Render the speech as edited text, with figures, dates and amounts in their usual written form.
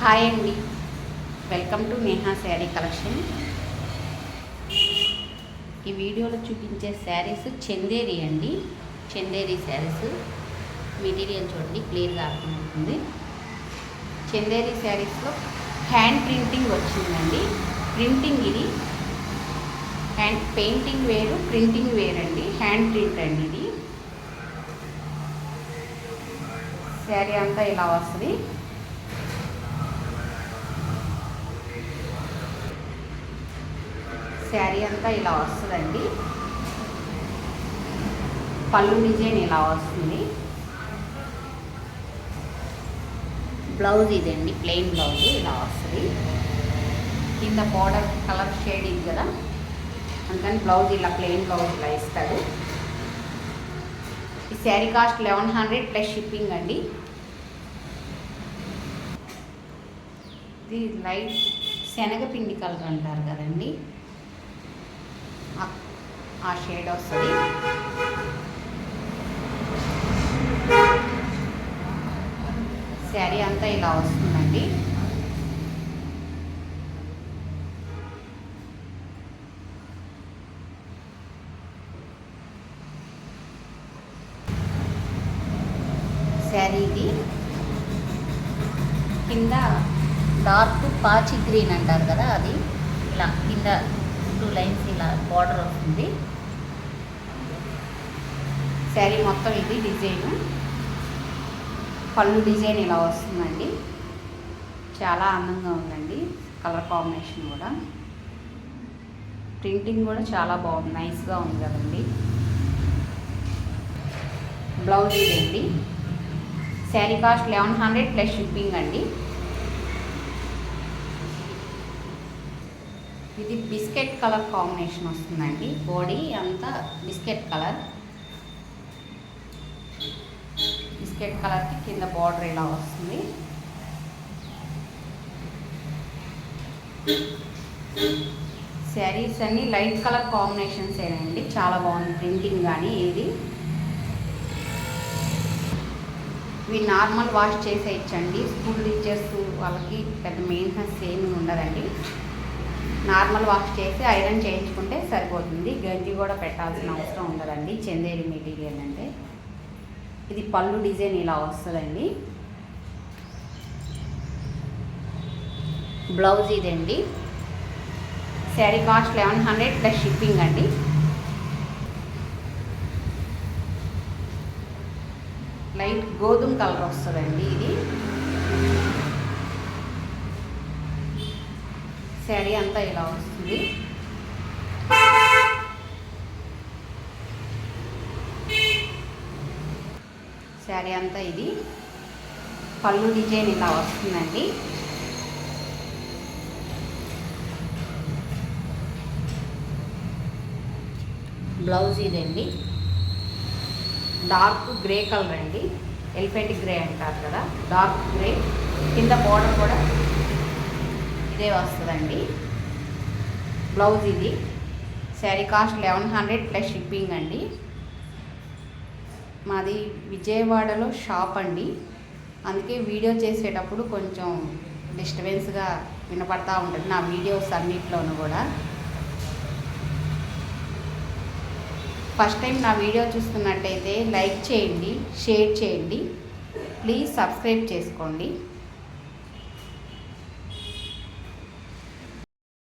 Hi అండి, welcome to Neha sari collection. ఈ వీడియోలో చూపించే శారీస్ చందేరి అండి. చందేరి శారీస్ మెటీరియల్ చూడండి, క్లియర్గా అర్థమవుతుంది. చందేరి శారీస్లో హ్యాండ్ ప్రింటింగ్ వచ్చిందండి. ప్రింటింగ్ ఇది హ్యాండ్ పెయింటింగ్ వేరు, ప్రింటింగ్ వేరండి. హ్యాండ్ ప్రింట్ అండి ఇది. శారీ అంతా ఇలా వస్తుంది. శారీ అంతా ఇలా వస్తుందండి. పళ్ళు డిజైన్ ఇలా వస్తుంది. బ్లౌజ్ ఇదండి, ప్లెయిన్ బ్లౌజ్ ఇలా వస్తుంది. కింద బార్డర్ కలర్ షేడ్ ఇది కదా, అందుకని బ్లౌజ్ ఇలా ప్లెయిన్ బ్లౌజ్ ఇలా ఇస్తాడు. ఈ శారీ కాస్ట్ 1100 ప్లస్ షిప్పింగ్ అండి. ఇది లైట్ శనగపిండి కలర్ అంటారు కదండి, ఆ షేడ్ వస్తుంది. శారీ అంతా ఇలా వస్తుందండి. శారీకి కింద డార్క్ పాచి గ్రీన్ అంటారు కదా, అది ఇలా కింద 2 లైన్స్ ఇలా బార్డర్ వస్తుంది. శారీ మొత్తం ఇది డిజైన్, పళ్ళు డిజైన్ ఇలా వస్తుందండి. చాలా అందంగా ఉందండి. కలర్ కాంబినేషన్ కూడా, ప్రింటింగ్ కూడా చాలా బాగుంది, నైస్గా ఉంది కదండి. బ్లౌజ్ ఇదండి. శారీ కాస్ట్ 1100 ప్లస్ షిప్పింగ్ అండి. ఇది బిస్కెట్ కలర్ కాంబినేషన్ వస్తుందండి. బాడీ అంతా బిస్కెట్ కలర్. బిస్కెట్ కలర్కి కింద బార్డర్ ఇలా వస్తుంది. శారీస్ అన్నీ లైట్ కలర్ కాంబినేషన్స్ ఏనండి. చాలా బాగుంది ప్రింటింగ్ కానీ. ఇది ఇవి నార్మల్ వాష్ చేసేయచ్చండి. స్కూల్ టీచర్స్ వాళ్ళకి పెద్ద మెయింటెనెన్స్ ఏమి ఉండదండి. నార్మల్ వాష్ చేసి ఐరన్ చేయించుకుంటే సరిపోతుంది. గంజి కూడా పెట్టాల్సిన అవసరం ఉండదండి చందేరి మెటీరియల్ అంటే. ఇది పళ్ళు డిజైన్ ఇలా వస్తుందండి. బ్లౌజ్ ఇదండి. శారీ కాస్ట్ 1100 ప్లస్ షిప్పింగ్ అండి. లైట్ గోధుమ కలర్ వస్తుందండి ఇది. శారీ అంతా ఇలా వస్తుంది. శారీ అంతా ఇది పళ్ళు డిజైన్ ఇలా వస్తుందండి. బ్లౌజ్ ఇదండి. డార్క్ గ్రే కలర్ అండి, ఎలిఫెంట్ గ్రే అంటారు కదా, డార్క్ గ్రే. కింద బార్డర్ కూడా ఇదే వస్తుందండి. బ్లౌజ్ ఇది. శారీ కాస్ట్ 1100 ప్లస్ షిప్పింగ్ అండి. మాది విజయవాడలో షాప్ అండి, అందుకే వీడియో చేసేటప్పుడు కొంచెం డిస్టర్బెన్స్గా వినపడతా ఉంటుంది నా వీడియోస్ అన్నిట్లోనూ కూడా. ఫస్ట్ టైం నా వీడియో చూస్తున్నట్టయితే లైక్ చేయండి, షేర్ చేయండి, ప్లీజ్ సబ్స్క్రైబ్ చేసుకోండి.